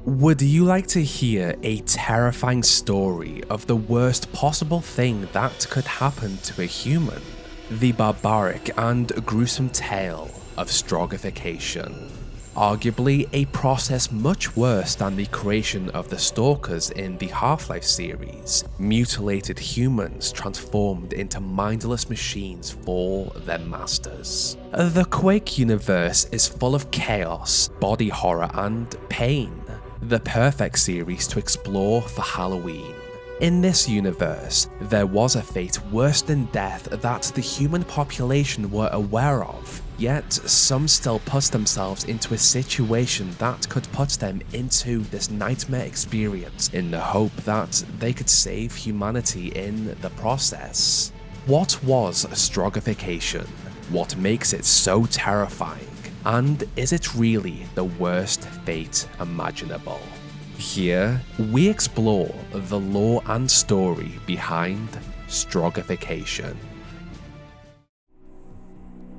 Would you like to hear a terrifying story of the worst possible thing that could happen to a human? The barbaric and gruesome tale of Stroggification. Arguably a process much worse than the creation of the Stalkers in the Half-Life series, mutilated humans transformed into mindless machines for their masters. The Quake universe is full of chaos, body horror, and pain. The perfect series to explore for Halloween. In this universe, there was a fate worse than death that the human population were aware of, yet some still put themselves into a situation that could put them into this nightmare experience in the hope that they could save humanity in the process. What was Stroggification? What makes it so terrifying? And is it really the worst fate imaginable? Here, we explore the lore and story behind Stroggification.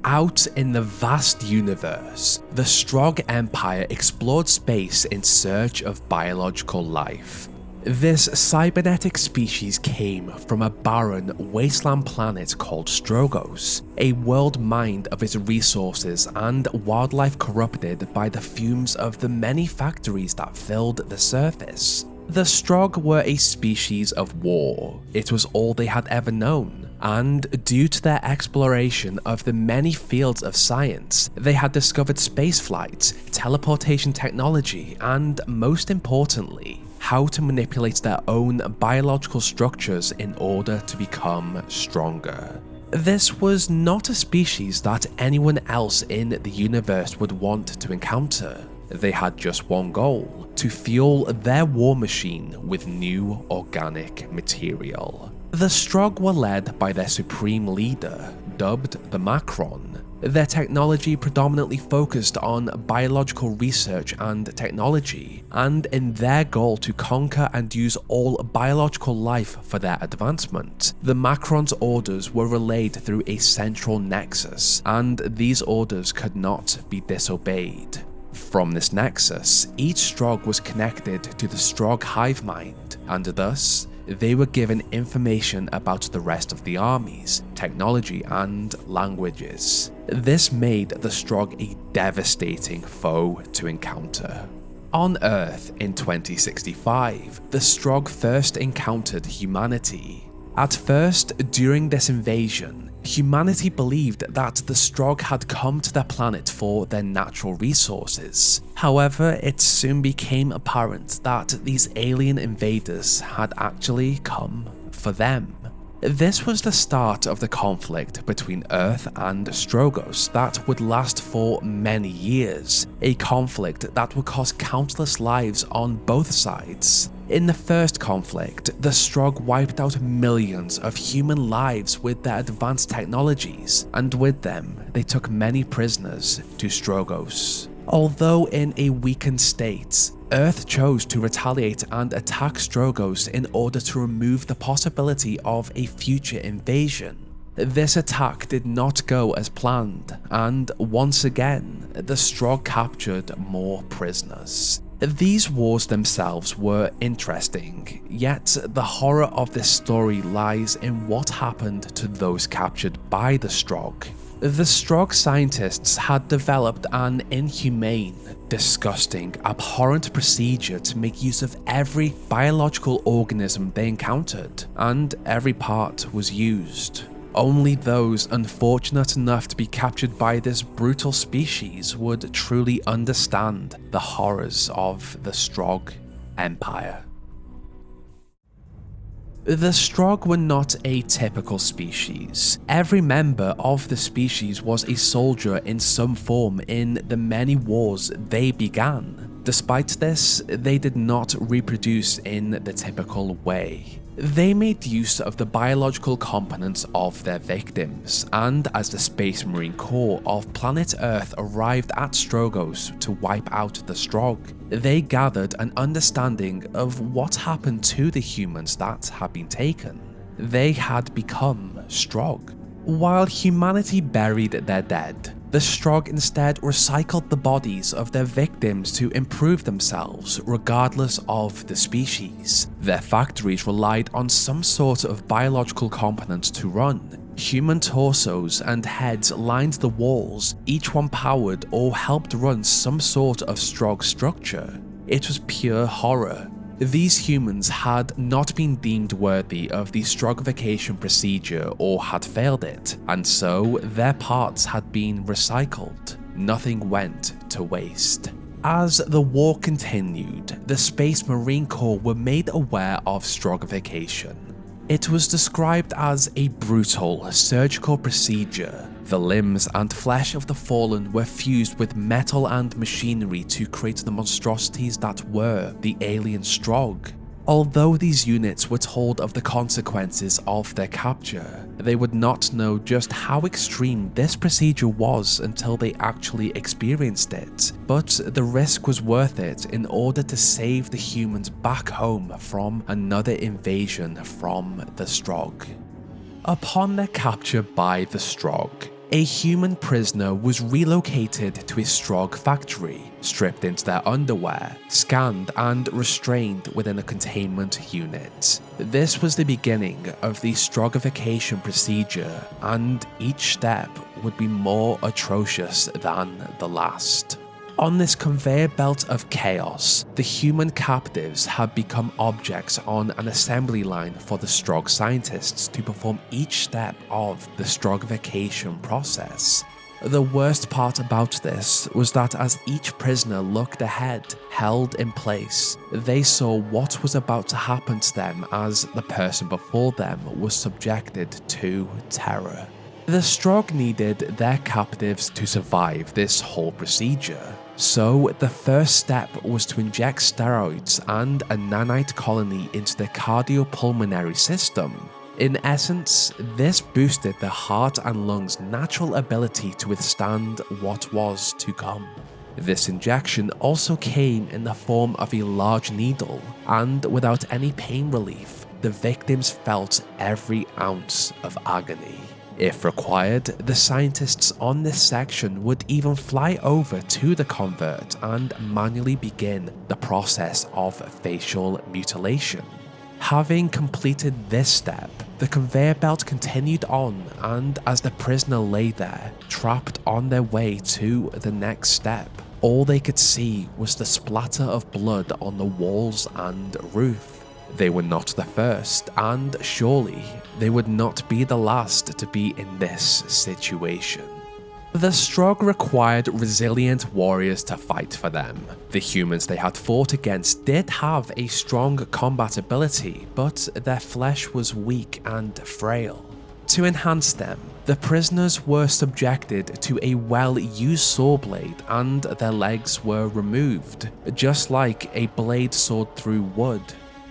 Out in the vast universe, the Strogg Empire explored space in search of biological life. This cybernetic species came from a barren, wasteland planet called Stroggos, a world mined of its resources and wildlife corrupted by the fumes of the many factories that filled the surface. The Strogg were a species of war. It was all they had ever known, and due to their exploration of the many fields of science, they had discovered spaceflight, teleportation technology, and most importantly, how to manipulate their own biological structures in order to become stronger. This was not a species that anyone else in the universe would want to encounter. They had just one goal: to fuel their war machine with new organic material. The Strogg were led by their supreme leader, dubbed the PATRON. Their technology predominantly focused on biological research and technology, and in their goal to conquer and use all biological life for their advancement, the PATRON's orders were relayed through a central nexus, and these orders could not be disobeyed. From this nexus, each Strogg was connected to the Strogg hive mind, and thus, they were given information about the rest of the armies, technology, and languages. This made the Strogg a devastating foe to encounter. On Earth in 2065, the Strogg first encountered humanity. At first, during this invasion, humanity believed that the Strogg had come to their planet for their natural resources. However, it soon became apparent that these alien invaders had actually come for them. This was the start of the conflict between Earth and Stroggos that would last for many years, a conflict that would cost countless lives on both sides. In the first conflict, the Strogg wiped out millions of human lives with their advanced technologies, and with them, they took many prisoners to Stroggos. Although in a weakened state, Earth chose to retaliate and attack Stroggos in order to remove the possibility of a future invasion. This attack did not go as planned, and once again, the Strogg captured more prisoners. These wars themselves were interesting, yet the horror of this story lies in what happened to those captured by the Strogg. The Strogg scientists had developed an inhumane, disgusting, abhorrent procedure to make use of every biological organism they encountered, and every part was used. Only those unfortunate enough to be captured by this brutal species would truly understand the horrors of the Strogg Empire. The Strogg were not a typical species. Every member of the species was a soldier in some form in the many wars they began. Despite this, they did not reproduce in the typical way. They made use of the biological components of their victims, and as the Space Marine Corps of planet Earth arrived at Stroggos to wipe out the Strogg, they gathered an understanding of what happened to the humans that had been taken. They had become Strogg. While humanity buried their dead, The Strogg instead recycled the bodies of their victims to improve themselves regardless of the species. Their factories relied on some sort of biological components to run. Human torsos and heads lined the walls, each one powered or helped run some sort of Strogg structure. It was pure horror. These humans had not been deemed worthy of the Stroggification procedure or had failed it, and so their parts had been recycled. Nothing went to waste. As the war continued, the Space Marine Corps were made aware of Stroggification. It was described as a brutal surgical procedure. The limbs and flesh of the fallen were fused with metal and machinery to create the monstrosities that were the alien Strogg. Although these units were told of the consequences of their capture, they would not know just how extreme this procedure was until they actually experienced it, but the risk was worth it in order to save the humans back home from another invasion from the Strogg. Upon their capture by the Strogg, a human prisoner was relocated to a Strogg factory, stripped into their underwear, scanned and restrained within a containment unit. This was the beginning of the Stroggification procedure, and each step would be more atrocious than the last. On this conveyor belt of chaos, the human captives had become objects on an assembly line for the Strogg scientists to perform each step of the Stroggification process. The worst part about this was that as each prisoner looked ahead, held in place, they saw what was about to happen to them as the person before them was subjected to terror. The Strogg needed their captives to survive this whole procedure. So the first step was to inject steroids and a nanite colony into the cardiopulmonary system. In essence, this boosted the heart and lungs' natural ability to withstand what was to come. This injection also came in the form of a large needle, and without any pain relief, the victims felt every ounce of agony. If required, the scientists on this section would even fly over to the convert and manually begin the process of facial mutilation. Having completed this step, the conveyor belt continued on, and as the prisoner lay there, trapped on their way to the next step, all they could see was the splatter of blood on the walls and roof. They were not the first, and surely they would not be the last to be in this situation. The Strogg required resilient warriors to fight for them. The humans they had fought against did have a strong combat ability, but their flesh was weak and frail. To enhance them, the prisoners were subjected to a well-used saw blade and their legs were removed, just like a blade sawed through wood.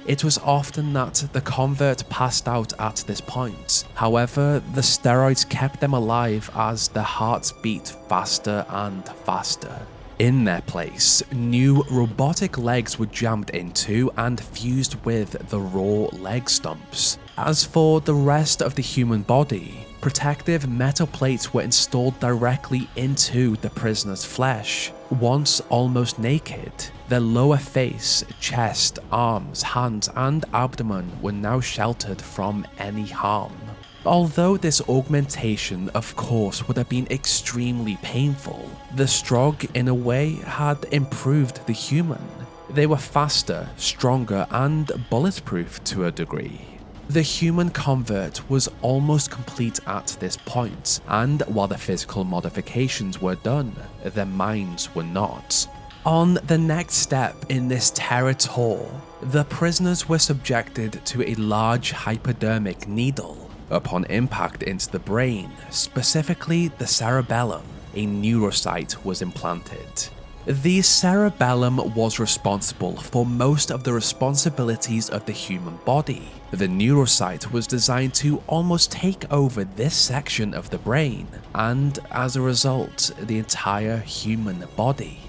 It was often that the convert passed out at this point. However, the steroids kept them alive as their hearts beat faster and faster. In their place, new robotic legs were jammed into and fused with the raw leg stumps. As for the rest of the human body, protective metal plates were installed directly into the prisoner's flesh. Once almost naked, their lower face, chest, arms, hands, and abdomen were now sheltered from any harm. Although this augmentation of course would have been extremely painful, the Strogg in a way had improved the human. They were faster, stronger, and bulletproof to a degree. The human convert was almost complete at this point, and while the physical modifications were done, their minds were not. On the next step in this terror tour, the prisoners were subjected to a large hypodermic needle. Upon impact into the brain, specifically the cerebellum, a neurocyte was implanted. The cerebellum was responsible for most of the responsibilities of the human body. The neurocyte was designed to almost take over this section of the brain, and as a result, the entire human body.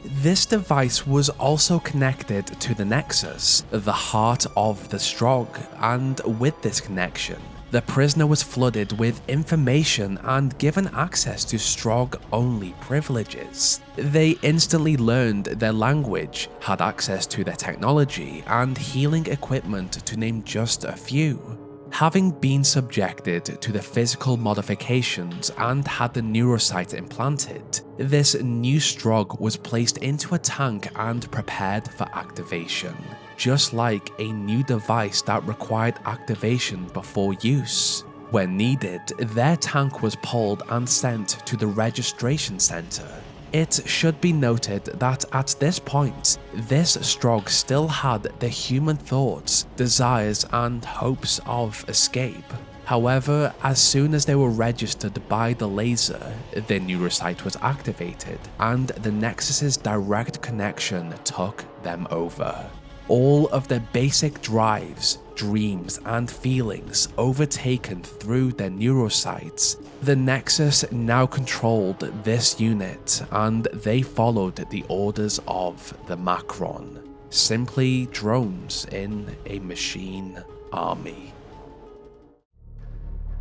This device was also connected to the Nexus, the heart of the Strogg, and with this connection, The prisoner was flooded with information and given access to Strogg-only privileges. They instantly learned their language, had access to their technology, and healing equipment, to name just a few. Having been subjected to the physical modifications and had the neurosight implanted, this new Strogg was placed into a tank and prepared for activation, just like a new device that required activation before use. When needed, their tank was pulled and sent to the registration center. It should be noted that at this point, this Strogg still had the human thoughts, desires, and hopes of escape. However, as soon as they were registered by the laser, their neurosight was activated, and the Nexus's direct connection took them over. All of their basic drives, dreams, and feelings overtaken through their neurosights, the Nexus now controlled this unit, and they followed the orders of the PATRON, simply drones in a machine army.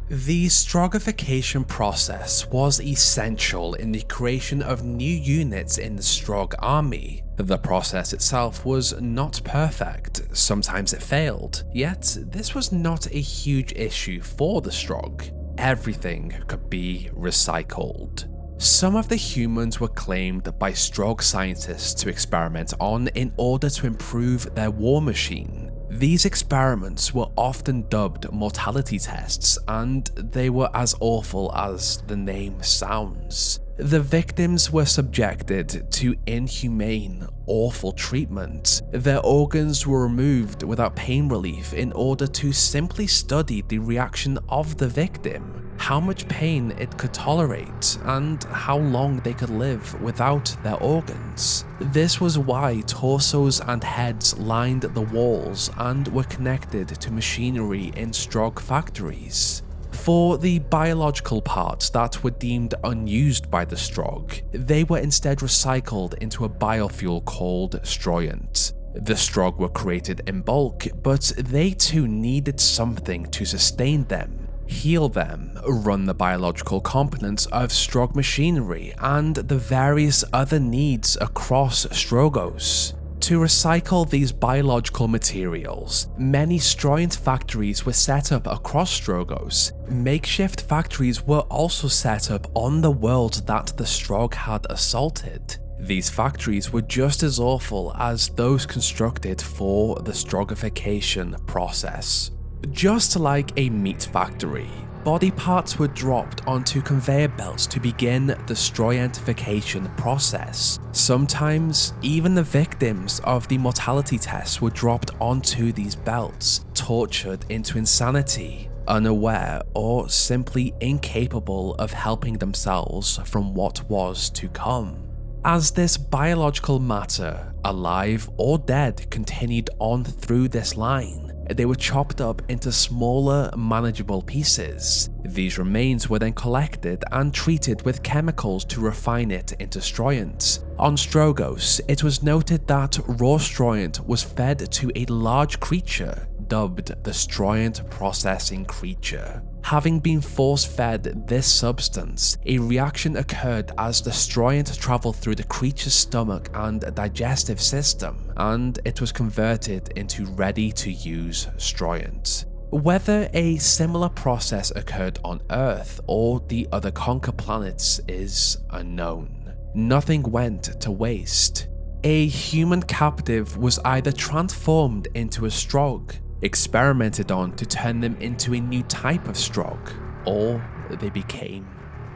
The Stroggification process was essential in the creation of new units in the Strogg army. The process itself was not perfect, sometimes it failed, yet this was not a huge issue for the Strogg. Everything could be recycled. Some of the humans were claimed by Strogg scientists to experiment on in order to improve their war machine. These experiments were often dubbed mortality tests, and they were as awful as the name sounds. The victims were subjected to inhumane, awful treatment. Their organs were removed without pain relief in order to simply study the reaction of the victim, how much pain it could tolerate, and how long they could live without their organs. This was why torsos and heads lined the walls and were connected to machinery in Strogg factories. For the biological parts that were deemed unused by the Strogg, they were instead recycled into a biofuel called Stroyent. The Strogg were created in bulk, but they too needed something to sustain them, heal them, run the biological components of Strogg machinery, and the various other needs across Stroggos. To recycle these biological materials, many Stroyent factories were set up across Stroggos. Makeshift factories were also set up on the world that the Strogg had assaulted. These factories were just as awful as those constructed for the Stroggification process. Just like a meat factory, body parts were dropped onto conveyor belts to begin the Stroyentification process. Sometimes, even the victims of the mortality tests were dropped onto these belts, tortured into insanity, unaware or simply incapable of helping themselves from what was to come. As this biological matter, alive or dead, continued on through this line, they were chopped up into smaller, manageable pieces. These remains were then collected and treated with chemicals to refine it into Stroyent. On Stroggos, it was noted that raw Stroyent was fed to a large creature dubbed the Stroyent processing creature. Having been force-fed this substance, a reaction occurred as the Stroyent traveled through the creature's stomach and digestive system, and it was converted into ready-to-use Stroyent. Whether a similar process occurred on Earth or the other Conquer planets is unknown. Nothing went to waste. A human captive was either transformed into a Strogg, experimented on to turn them into a new type of Strogg, or they became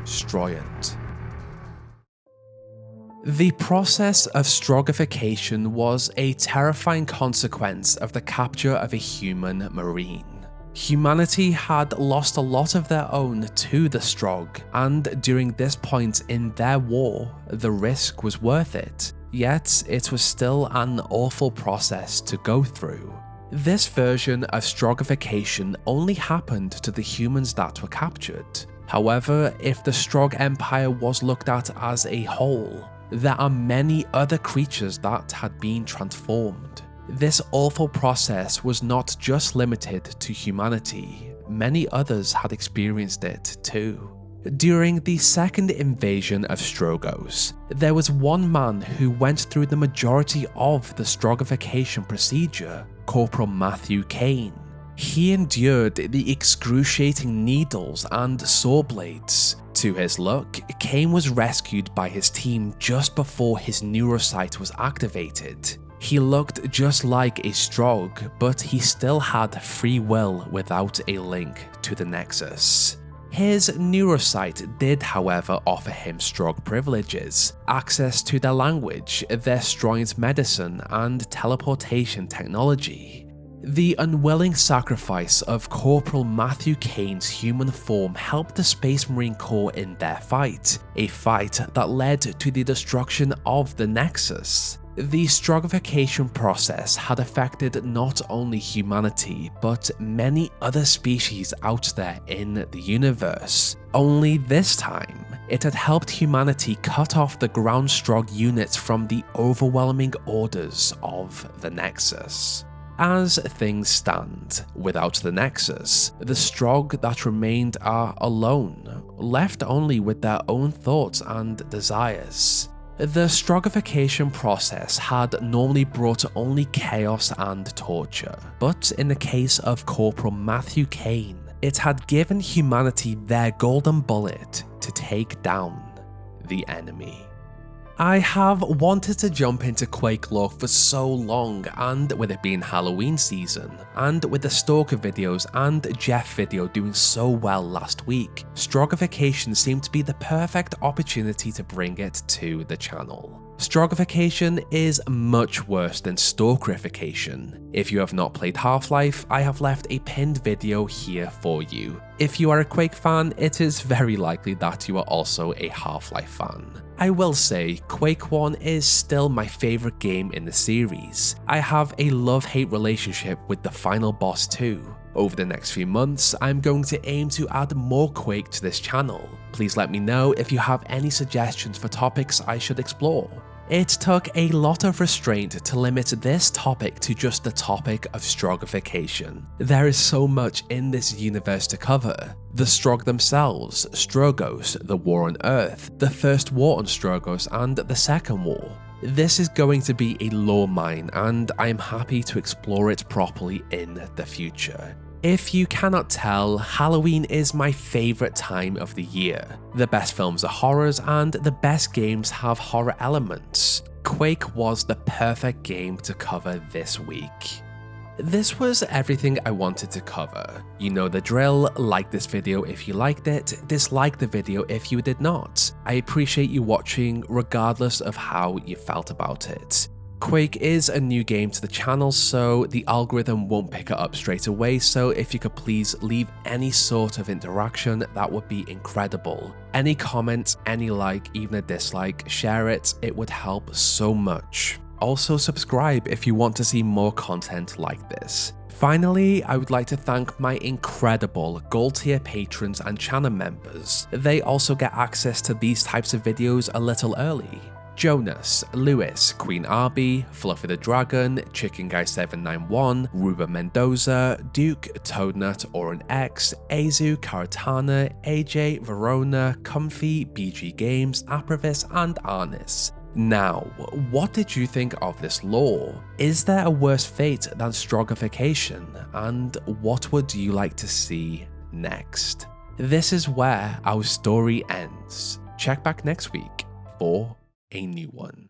Stroyent. The process of Stroggification was a terrifying consequence of the capture of a human marine. Humanity had lost a lot of their own to the Strogg, and during this point in their war, the risk was worth it, yet it was still an awful process to go through. This version of Stroggification only happened to the humans that were captured. However, if the Strogg Empire was looked at as a whole, there are many other creatures that had been transformed. This awful process was not just limited to humanity. many others had experienced it too. During the second invasion of Stroggos, there was one man who went through the majority of the Stroggification procedure, Corporal Matthew Kane. He endured the excruciating needles and saw blades. To his luck, Kane was rescued by his team just before his neurosight was activated. He looked just like a Strogg, but he still had free will without a link to the Nexus. His neurosight did, however, offer him Strogg privileges, access to their language, their Stroyent medicine, and teleportation technology. The unwilling sacrifice of Corporal Matthew Kane's human form helped the Space Marine Corps in their fight, a fight that led to the destruction of the Nexus. The Stroggification process had affected not only humanity, but many other species out there in the universe. Only this time, it had helped humanity cut off the ground Strogg units from the overwhelming orders of the Nexus. As things stand, without the Nexus, the Strogg that remained are alone, left only with their own thoughts and desires. The Stroggification process had normally brought only chaos and torture, but in the case of Corporal Matthew Kane, it had given humanity their golden bullet to take down the enemy. I have wanted to jump into Quake lore for so long, and with it being Halloween season, and with the Stalker videos and Jeff video doing so well last week, Stroggification seemed to be the perfect opportunity to bring it to the channel. Stroggification is much worse than Stalkerification. If you have not played Half-Life, I have left a pinned video here for you. If you are a Quake fan, it is very likely that you are also a Half-Life fan. I will say, Quake 1 is still my favourite game in the series. I have a love-hate relationship with the final boss too. Over the next few months, I'm going to aim to add more Quake to this channel. Please let me know if you have any suggestions for topics I should explore. It took a lot of restraint to limit this topic to just the topic of Stroggification. There is so much in this universe to cover. The Strogg themselves, Stroggos, the war on Earth, the first war on Stroggos, and the second war. This is going to be a lore mine, and I am happy to explore it properly in the future. If you cannot tell, Halloween is my favourite time of the year. The best films are horrors and the best games have horror elements. Quake was the perfect game to cover this week. This was everything I wanted to cover. You know the drill, like this video if you liked it, dislike the video if you did not. I appreciate you watching regardless of how you felt about it. Quake is a new game to the channel, so the algorithm won't pick it up straight away, so if you could please leave any sort of interaction, that would be incredible. Any comment, any like, even a dislike, share it, it would help so much. Also subscribe if you want to see more content like this. Finally, I would like to thank my incredible gold tier patrons and channel members. They also get access to these types of videos a little early. Jonas, Lewis, Queen Arby, Fluffy the Dragon, Chicken Guy 791, Ruben Mendoza, Duke, Toadnut, Oren X, Azu, Karatana, AJ, Verona, Comfy, BG Games, Apravis, and Arnis. Now, what did you think of this lore? Is there a worse fate than Stroggification? And what would you like to see next? This is where our story ends. Check back next week for a new one.